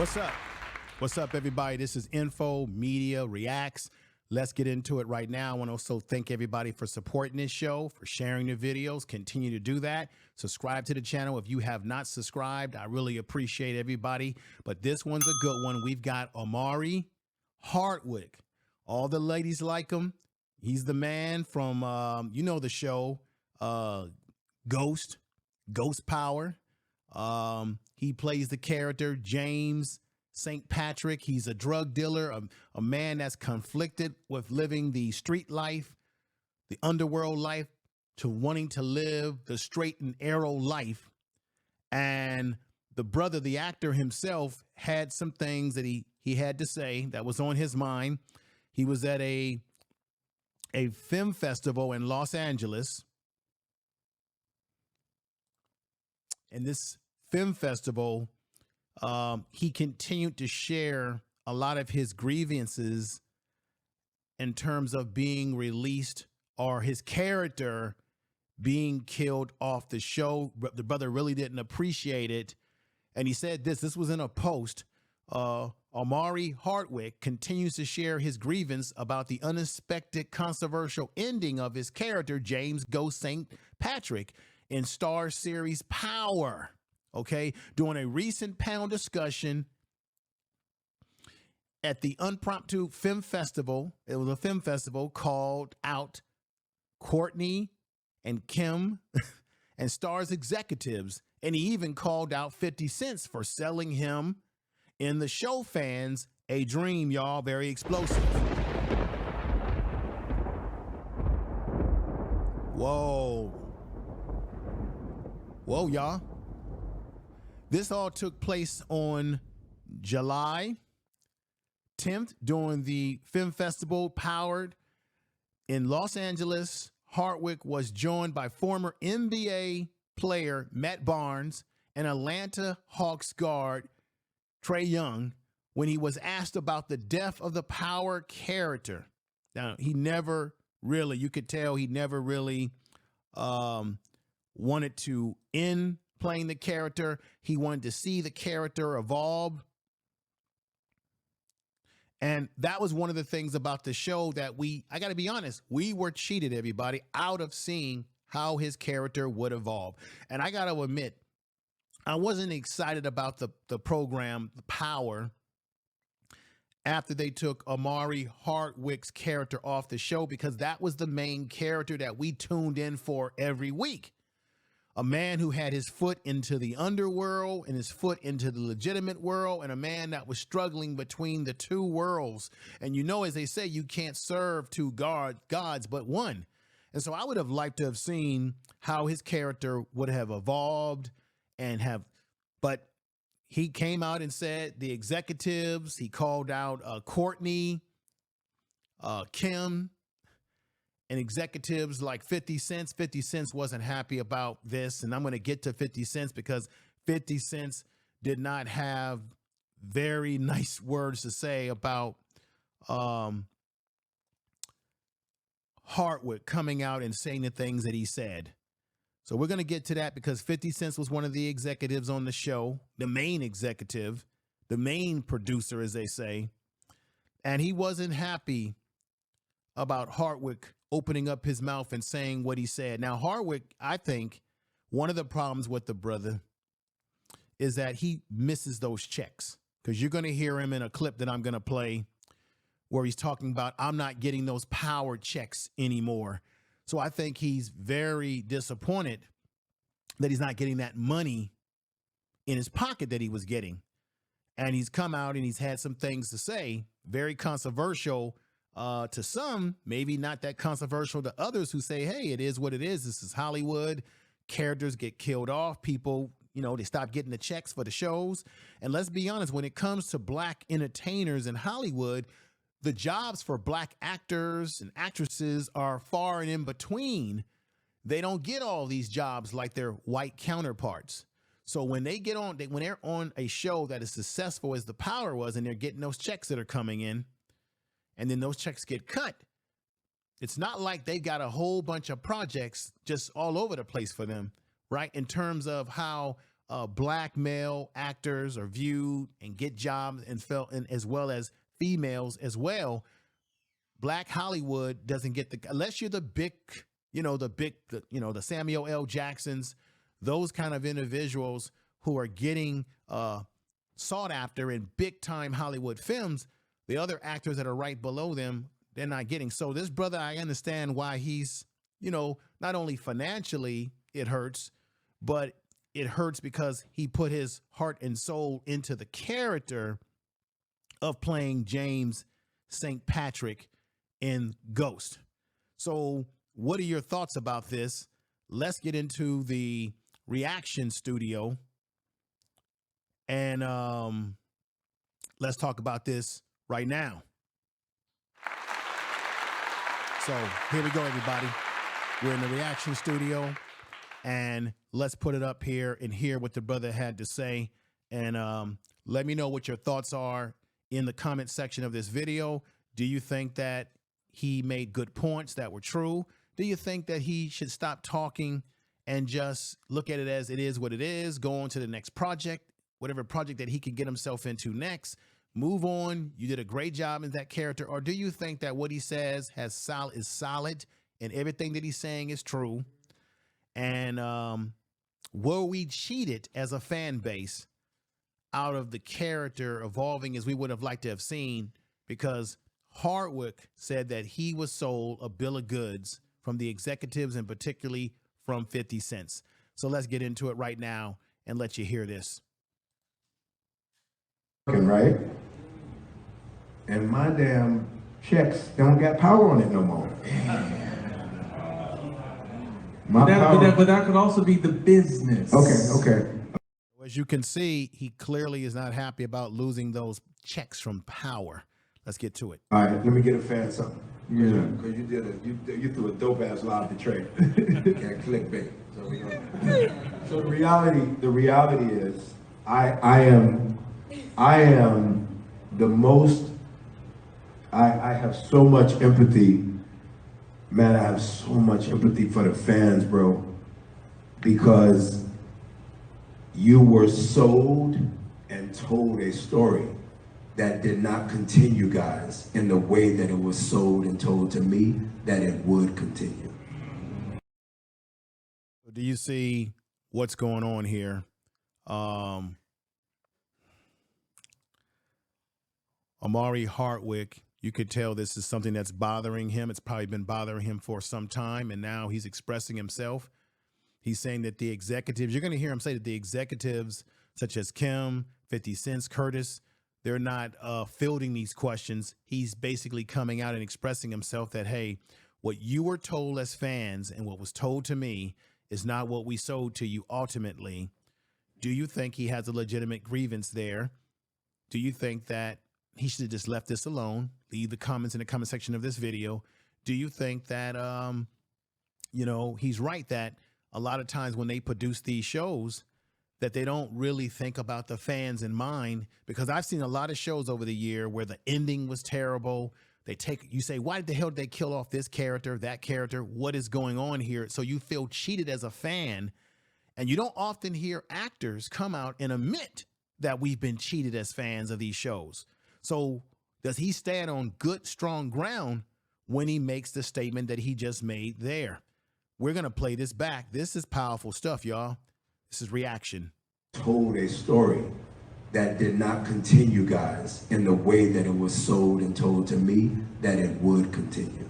What's up? What's up, everybody? This is Info Media Reacts. Let's get into it right now. I want to also thank everybody for supporting this show, for sharing the videos. Continue to do that. Subscribe to the channel if you have not subscribed. I really appreciate everybody. But this one's a good one. We've got Omari Hardwick. All the ladies like him. He's the man from, you know, the show, Ghost Power. He plays the character James St. Patrick. He's a drug dealer, a man that's conflicted with living the street life, the underworld life, to wanting to live the straight and narrow life. And the brother, the actor himself, had some things that he had to say that was on his mind. He was at a film festival in Los Angeles. And this film festival, he continued to share a lot of his grievances in terms of being released or his character being killed off the show. The brother really didn't appreciate it. And he said this was in a post. Omari Hardwick continues to share his grievance about the unexpected controversial ending of his character, James Ghost St. Patrick, in Star series Power. Okay, during a recent panel discussion at the Unpromptu Film Festival, it was a film festival, called out Courtney and Kim and Star's executives, and he even called out 50 Cent for selling him in the show fans a dream, y'all. Very explosive. Whoa, y'all. This all took place on July 10th during the film festival Powered in Los Angeles. Hardwick was joined by former NBA player Matt Barnes and Atlanta Hawks guard Trae Young when he was asked about the death of the Power character. Now, he never really, you could tell he never really wanted to end playing the character. He wanted to see the character evolve. And that was one of the things about the show that I got to be honest, we were cheated, everybody, out of seeing how his character would evolve. And I got to admit, I wasn't excited about the program, The Power, after they took Omari Hardwick's character off the show, because that was the main character that we tuned in for every week. A man who had his foot into the underworld and his foot into the legitimate world, and a man that was struggling between the two worlds. And you know, as they say, you can't serve two gods but one. And so I would have liked to have seen how his character would have evolved but he came out and said the executives, he called out Courtney, Kim, and executives like 50 Cent. 50 Cent wasn't happy about this. And I'm going to get to 50 Cent because 50 Cent did not have very nice words to say about Hardwick coming out and saying the things that he said. So we're going to get to that because 50 Cent was one of the executives on the show, the main executive, the main producer, as they say. And he wasn't happy about Hardwick opening up his mouth and saying what he said. Now, Hardwick, I think one of the problems with the brother is that he misses those checks, because you're going to hear him in a clip that I'm going to play where he's talking about, I'm not getting those power checks anymore. So I think he's very disappointed that he's not getting that money in his pocket that he was getting. And he's come out and he's had some things to say, very controversial to some, maybe not that controversial to others who say, hey, it is what it is. This is Hollywood. Characters get killed off. People, you know, they stop getting the checks for the shows. And let's be honest, when it comes to black entertainers in Hollywood, the jobs for black actors and actresses are far and in between. They don't get all these jobs like their white counterparts. So when they get on, when they're on a show that is successful as The Power was, and they're getting those checks that are coming in, and then those checks get cut, it's not like they've got a whole bunch of projects just all over the place for them, right? In terms of how black male actors are viewed and get jobs and felt, and as well as females as well. Black Hollywood doesn't get the, unless you're the big, the Samuel L. Jacksons, those kind of individuals who are getting sought after in big time Hollywood films. The other actors that are right below them, they're not getting. So this brother, I understand why he's, not only financially it hurts, but it hurts because he put his heart and soul into the character of playing James St. Patrick in Ghost. So what are your thoughts about this? Let's get into the reaction studio and let's talk about this right now. So here we go, everybody. We're in the reaction studio and let's put it up here and hear what the brother had to say. And let me know what your thoughts are in the comment section of this video. Do you think that he made good points that were true? Do you think that he should stop talking and just look at it as it is what it is, go on to the next project, whatever project that he can get himself into next, move on? You did a great job in that character. Or do you think that what he says is solid and everything that he's saying is true? And were we cheated as a fan base out of the character evolving as we would have liked to have seen? Because Hardwick said that he was sold a bill of goods from the executives and particularly from 50 Cent. So let's get into it right now and let you hear this. Right? And my damn checks don't got power on it no more. But that could also be the business. Okay. As you can see, he clearly is not happy about losing those checks from Power. Let's get to it. All right, let me get a fan something. Yeah, because you threw a dope ass lie to trade. Can't clickbait. So the reality is, I am the most. I have so much empathy, man. I have so much empathy for the fans, bro, because you were sold and told a story that did not continue, guys, in the way that it was sold and told to me that it would continue. Do you see what's going on here? Omari Hardwick, you could tell this is something that's bothering him. It's probably been bothering him for some time, and now he's expressing himself. He's saying that the executives, you're going to hear him say that the executives such as Kim, 50 Cent, Curtis, they're not fielding these questions. He's basically coming out and expressing himself that, hey, what you were told as fans and what was told to me is not what we sold to you ultimately. Do you think he has a legitimate grievance there? Do you think that he should have just left this alone? Leave the comments in the comment section of this video. Do you think that, he's right that a lot of times when they produce these shows, that they don't really think about the fans in mind? Because I've seen a lot of shows over the year where the ending was terrible. You say, why the hell did they kill off this character, that character? What is going on here? So you feel cheated as a fan, and you don't often hear actors come out and admit that we've been cheated as fans of these shows. So does he stand on good, strong ground when he makes the statement that he just made there? We're going to play this back. This is powerful stuff, y'all. This is reaction. Told a story that did not continue, guys, in the way that it was sold and told to me that it would continue.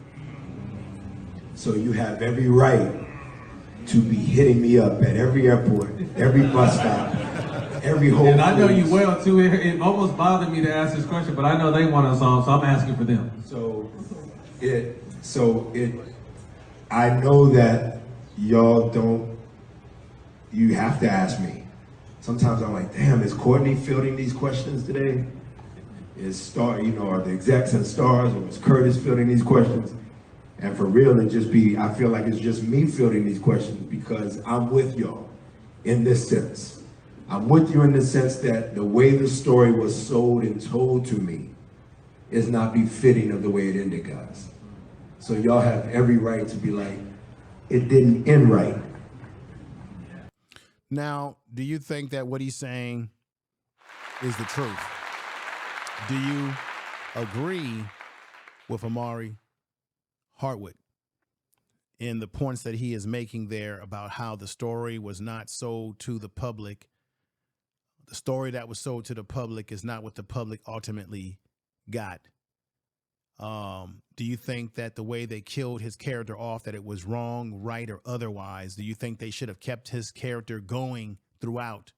So you have every right to be hitting me up at every airport, every bus stop, every Whole And I know you well too. It almost bothered me to ask this question, but I know they want us on, so I'm asking for them. I know that y'all don't. You have to ask me. Sometimes I'm like, damn, is Courtney fielding these questions today? Is are the execs and stars, or is Curtis fielding these questions? And for real, I feel like it's just me fielding these questions because I'm with y'all in this sense. I'm with you in the sense that the way the story was sold and told to me is not befitting of the way it ended, guys. So y'all have every right to be like, it didn't end right. Now, do you think that what he's saying is the truth? Do you agree with Omari Hardwick in the points that he is making there about how the story was not sold to the public? The story that was sold to the public is not what the public ultimately got. Do you think that the way they killed his character off, that it was wrong, right, or otherwise? Do you think they should have kept his character going throughout?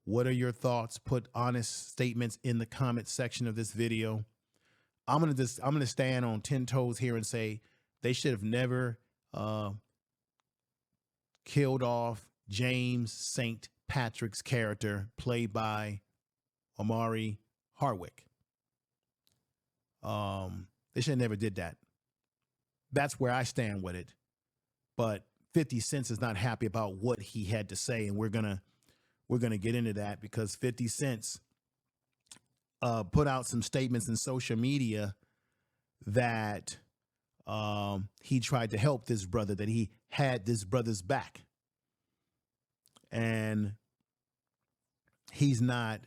What are your thoughts? Put honest statements in the comment section of this video. I'm gonna stand on 10 toes here and say they should have never killed off James St. Patrick's character, played by Omari Hardwick. They should have never did that. That's where I stand with it. But 50 Cent is not happy about what he had to say, and we're gonna get into that because 50 Cent put out some statements in social media that he tried to help this brother, that he had this brother's back. And he's not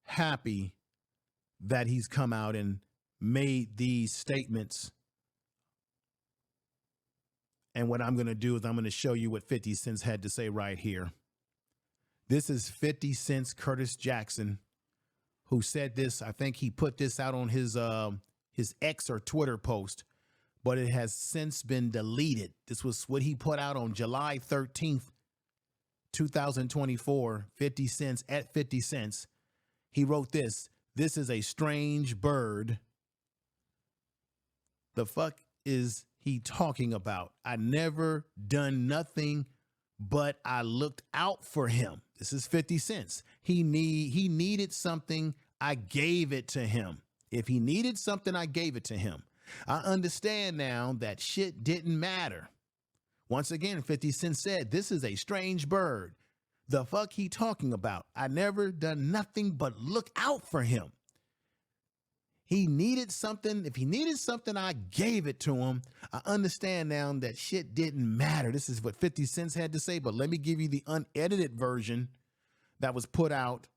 happy that he's come out and made these statements. And what I'm going to do is I'm going to show you what 50 Cent had to say right here. This is 50 Cent's Curtis Jackson, who said this. I think he put this out on his X or Twitter post, but it has since been deleted. This was what he put out on July 13th, 2024, 50 Cent at 50 Cent. He wrote this: "This is a strange bird. The fuck is he talking about? I never done nothing, but I looked out for him." This is 50 Cent. He needed something, I gave it to him. If he needed something, I gave it to him. I understand now that shit didn't matter. Once again, 50 Cent said, "This is a strange bird. The fuck he talking about? I never done nothing but look out for him. He needed something. If he needed something, I gave it to him. I understand now that shit didn't matter." This is what 50 Cent had to say, but let me give you the unedited version that was put out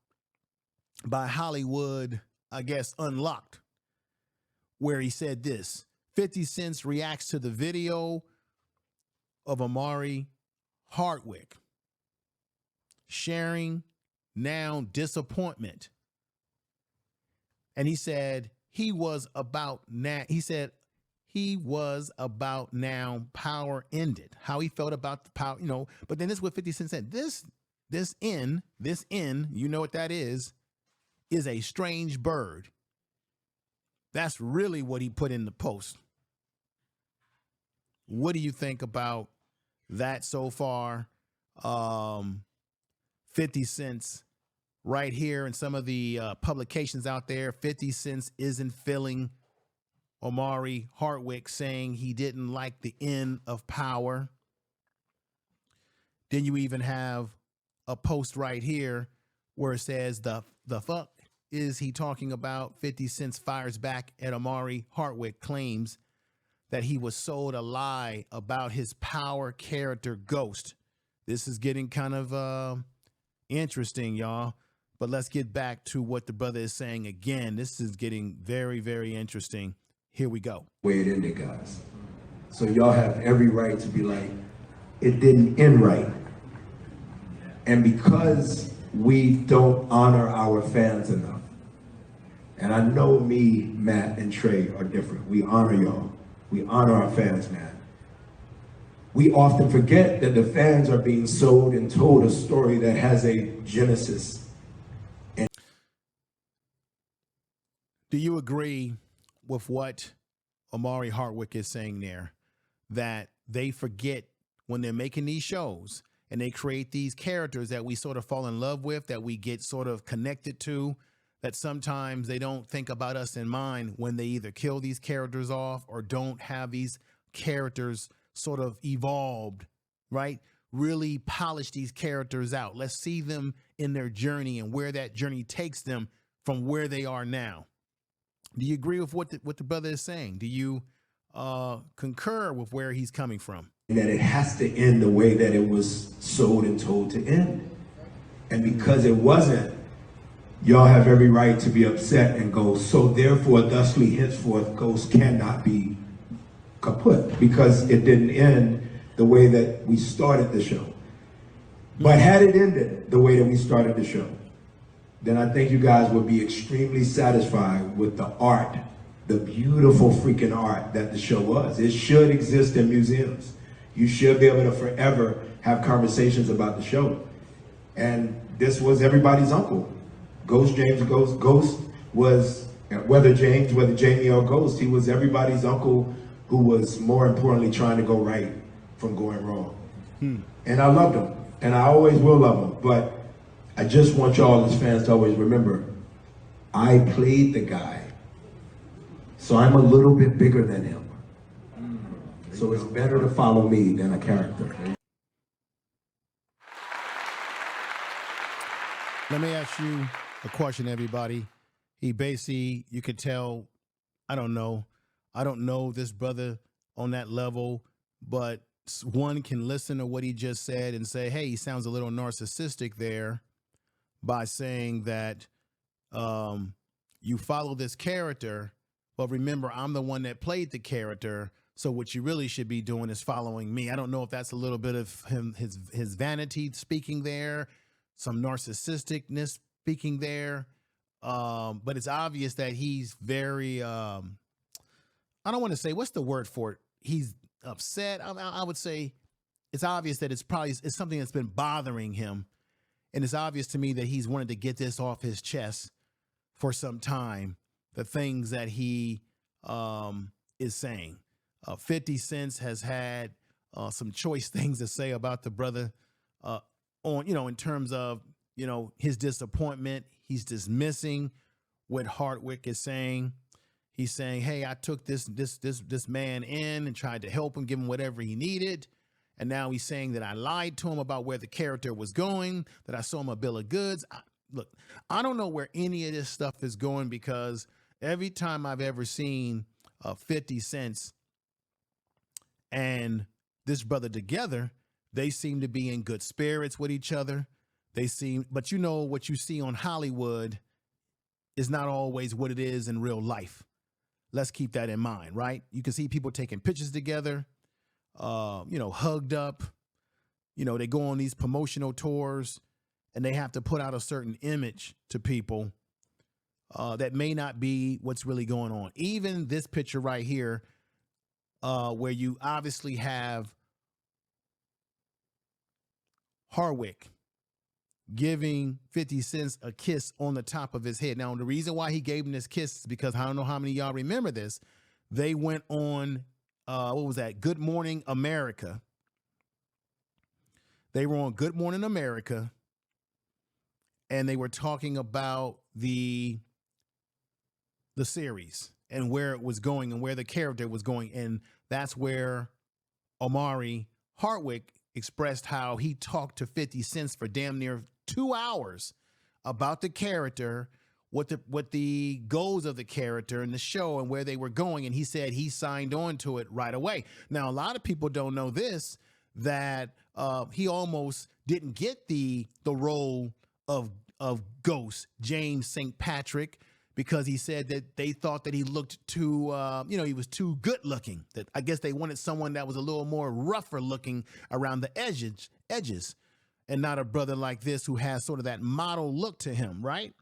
by Hollywood, I guess, Unlocked, where he said this. 50 Cent reacts to the video of Omari Hardwick sharing now disappointment. And he said he was about now power ended. How he felt about the power, but then this is what 50 Cent said. This in, you know what that is a strange bird. That's really what he put in the post. What do you think about that so far? 50 Cent right here and some of the publications out there. 50 Cent isn't feeling Omari Hardwick, saying he didn't like the end of power. Then you even have a post right here where it says the fuck is he talking about? 50 Cent fires back at Omari Hardwick, claims that he was sold a lie about his power character Ghost. This is getting kind of interesting, y'all. But let's get back to what the brother is saying again. This is getting very, very interesting. Here we go. Way it ended, guys. So y'all have every right to be like, it didn't end right. And because we don't honor our fans enough, and I know me, Matt, and Trey are different. We honor y'all. We honor our fans, man. We often forget that the fans are being sold and told a story that has a genesis. Do you agree with what Omari Hardwick is saying there? That they forget when they're making these shows and they create these characters that we sort of fall in love with, that we get sort of connected to, that sometimes they don't think about us in mind when they either kill these characters off or don't have these characters sort of evolved, right? Really polish these characters out. Let's see them in their journey and where that journey takes them from where they are now. Do you agree with what the brother is saying? Do you concur with where he's coming from? that it has to end the way that it was sold and told to end. And because it wasn't, y'all have every right to be upset and go, so therefore, thusly, henceforth, Ghost cannot be kaput, because it didn't end the way that we started the show. But had it ended the way that we started the show, then I think you guys would be extremely satisfied with the art, the beautiful freaking art that the show was. It should exist in museums. You should be able to forever have conversations about the show. And this was everybody's uncle. Ghost was, whether Jamie or Ghost, he was everybody's uncle who was, more importantly, trying to go right from going wrong. And I loved him, and I always will love him. But I just want y'all as fans to always remember, I played the guy, so I'm a little bit bigger than him. So it's better to follow me than a character. Let me ask you a question, everybody. He basically, you could tell, I don't know this brother on that level, but one can listen to what he just said and say, hey, he sounds a little narcissistic there by saying that you follow this character, but remember, I'm the one that played the character. So what you really should be doing is following me. I don't know if that's a little bit of his vanity speaking there, some narcissisticness speaking there. But it's obvious that he's very, I don't want to say, what's the word for it? He's upset. I would say it's obvious that it's something that's been bothering him. And it's obvious to me that he's wanted to get this off his chest for some time, the things that he is saying. 50 Cent has had some choice things to say about the brother in terms of, his disappointment. He's dismissing what Hardwick is saying. He's saying, hey, I took this man in and tried to help him, give him whatever he needed. And now he's saying that I lied to him about where the character was going, that I sold him a bill of goods. Look, I don't know where any of this stuff is going, because every time I've ever seen 50 Cent and this brother together, they seem to be in good spirits with each other. But what you see on Hollywood is not always what it is in real life. Let's keep that in mind, right? You can see people taking pictures together, hugged up. They go on these promotional tours and they have to put out a certain image to people that may not be what's really going on. Even this picture right here, where you obviously have Hardwick giving 50 Cent a kiss on the top of his head. Now, the reason why he gave him this kiss is because I don't know how many of y'all remember this. They went on, what was that? Good Morning America. They were on Good Morning America, and they were talking about the series and where it was going and where the character was going. And that's where Omari Hardwick expressed how he talked to 50 Cent for damn near 2 hours about the character, what the goals of the character and the show and where they were going. And he said he signed on to it right away. Now, a lot of people don't know this, that he almost didn't get the role of Ghost, James St. Patrick, because he said that they thought that he looked too, he was too good looking. That I guess they wanted someone that was a little more rougher looking around the edges, and not a brother like this who has sort of that model look to him, right?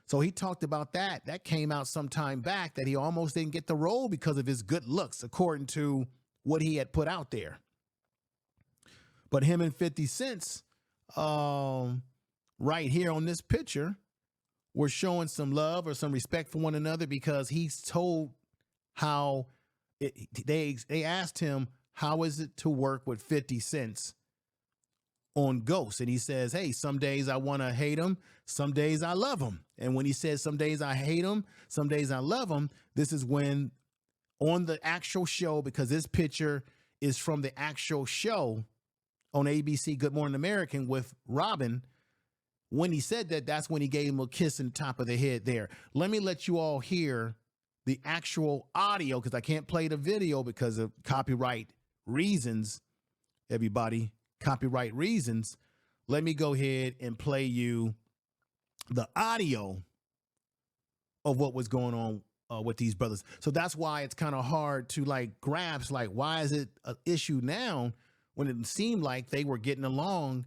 So he talked about that. That came out some time back, that he almost didn't get the role because of his good looks, according to what he had put out there. But him and 50 Cent, right here on this picture, were showing some love or some respect for one another, because he's told how they asked him, how is it to work with 50 Cent on Ghost? And he says, hey, some days I want to hate him, some days I love him. And when he says some days I hate him, some days I love him, this is when on the actual show, because this picture is from the actual show on ABC Good Morning American with Robin. When he said that, that's when he gave him a kiss in the top of the head there. Let me let you all hear the actual audio, because I can't play the video because of copyright reasons. everybody, copyright reasons, let me go ahead and play you the audio of what was going on with these brothers. So that's why it's kind of hard to like grasp, like, why is it an issue now when it seemed like they were getting along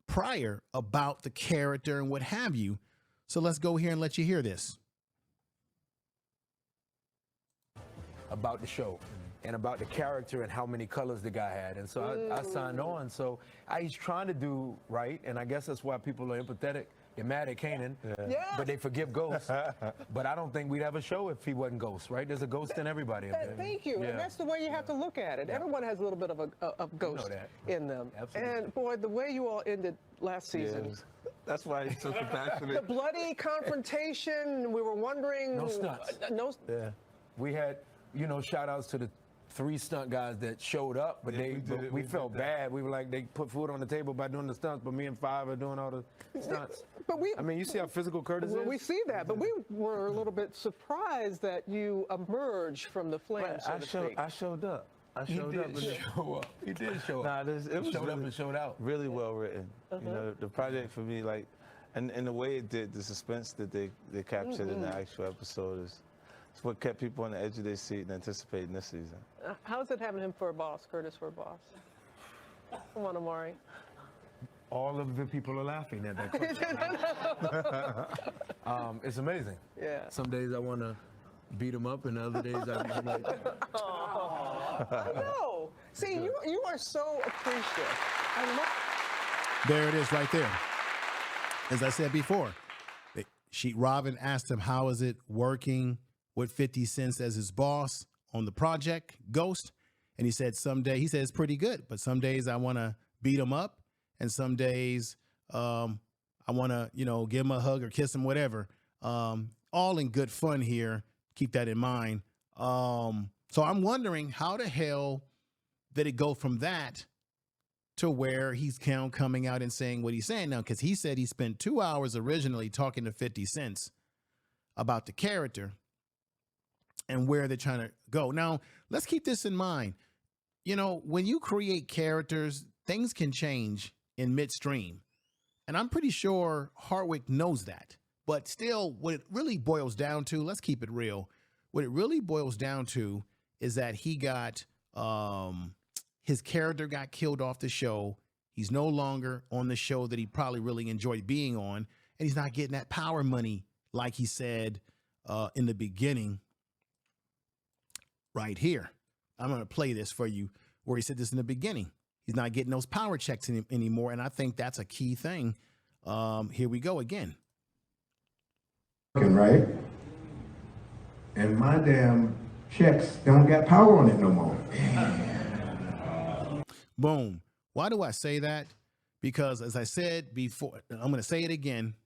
prior about the character and what have you. So let's go here and let you hear this. About the show and about the character and how many colors the guy had. And so I signed on. So he's trying to do right. And I guess that's why people are empathetic. They're mad at Kanan, but they forgive Ghost. But I don't think we'd have a show if he wasn't Ghost, right? There's a Ghost in everybody. Thank you. And that's the way you have to look at it. Everyone has a little bit of a Ghost in them. Absolutely. And boy, the way you all ended last season. That's why he's so compassionate. The bloody confrontation, we were wondering. No stunts. We had, you know, shout outs to the 3 stunt guys that showed up, but we felt bad. We were like, they put food on the table by doing the stunts, but me and 5 are doing all the stunts. But I mean, you see how physical Curtis is? We see that, but we were a little bit surprised that you emerged from the flames, so to speak. I showed up. He did show up. He did show up. Nah, it was showed really, up and showed out. really well written. You know, the project for me, like, and the way it did, the suspense that they captured in the actual episode is what kept people on the edge of their seat and anticipating this season. How's it having him for a boss, Curtis for a boss? Come on, Omari. All of the people are laughing at that question. It's amazing. Yeah. Some days I want to beat him up, and other days I'm like, I know. See, you are so appreciative. I love. There it is right there. As I said before, Robin asked him, how is it working with 50 Cent as his boss on the project, Ghost? And he said, he said, it's pretty good, but some days I want to beat him up, and some days I want to, you know, give him a hug or kiss him, whatever. All in good fun here. Keep that in mind. So I'm wondering, how the hell did it go from that to where he's coming out and saying what he's saying now? Because he said he spent 2 hours originally talking to 50 Cent about the character and where they're trying to go. Now, let's keep this in mind. You know, when you create characters, things can change in midstream. And I'm pretty sure Hardwick knows that. But still, what it really boils down to, let's keep it real. What it really boils down to is that he got, his character got killed off the show. He's no longer on the show that he probably really enjoyed being on. And he's not getting that power money like he said in the beginning. Right here. I'm going to play this for you where he said this in the beginning. He's not getting those power checks anymore. And I think that's a key thing. Here we go again. Right? And my damn checks don't got power on it no more. Boom. Why do I say that? Because as I said before, I'm going to say it again.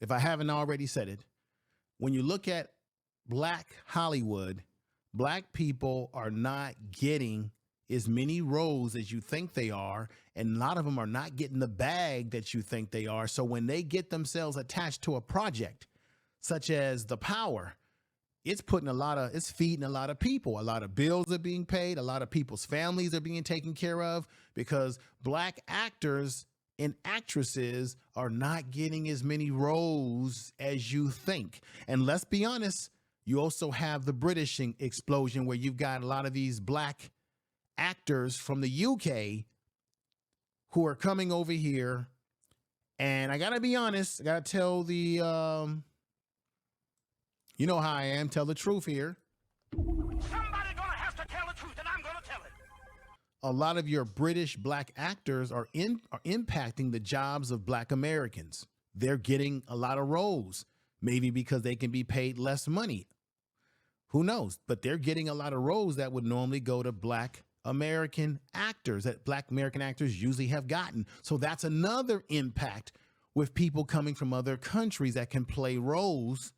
If I haven't already said it, when you look at Black Hollywood, Black people are not getting as many roles as you think they are, and a lot of them are not getting the bag that you think they are. So when they get themselves attached to a project such as The Power, it's feeding a lot of people. A lot of bills are being paid. A lot of people's families are being taken care of because Black actors and actresses are not getting as many roles as you think. And let's be honest, you also have the British explosion where you've got a lot of these Black actors from the UK who are coming over here. And I got to be honest, I got to tell the, you know how I am, tell the truth here. Somebody gonna have to tell the truth, and I'm gonna tell it. A lot of your British Black actors are impacting the jobs of Black Americans. They're getting a lot of roles, maybe because they can be paid less money. Who knows? But they're getting a lot of roles that would normally go to Black American actors, that Black American actors usually have gotten. So that's another impact with people coming from other countries that can play roles.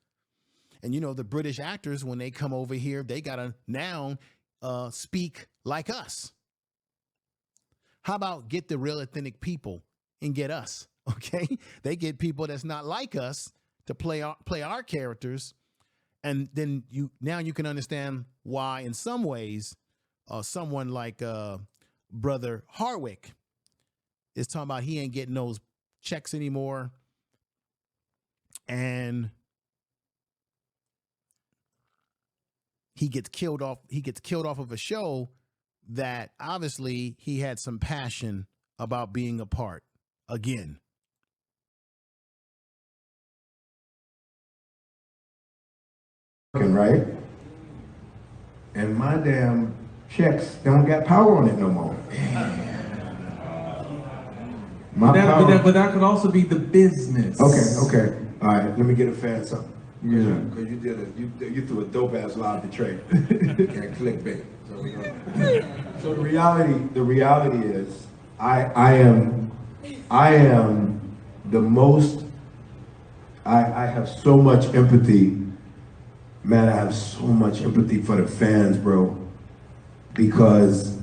And, you know, the British actors, when they come over here, they got to now speak like us. How about get the real authentic people and get us? OK, they get people that's not like us to play our characters. And then you can understand why, in some ways, someone like brother Hardwick is talking about he ain't getting those checks anymore. And he gets killed off of a show that obviously he had some passion about being a part again. Right? And my damn checks don't got power on it no more. But that could also be the business. Okay. All right, let me get a fan something. Yeah. Because you threw a dope ass live to trade. Can't clickbait. So the reality is, I am the most. I have so much empathy, man. I have so much empathy for the fans, bro, because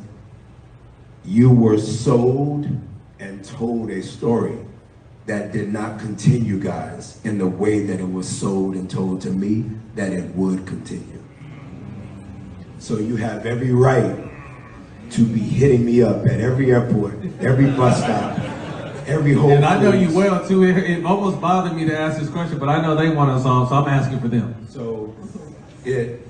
you were sold and told a story that did not continue, guys, in the way that it was sold and told to me that it would continue. So you have every right to be hitting me up at every airport, every bus stop, every Whole And I know Foods. you well too. It almost bothered me to ask this question, but I know they want us on, so I'm asking for them. So it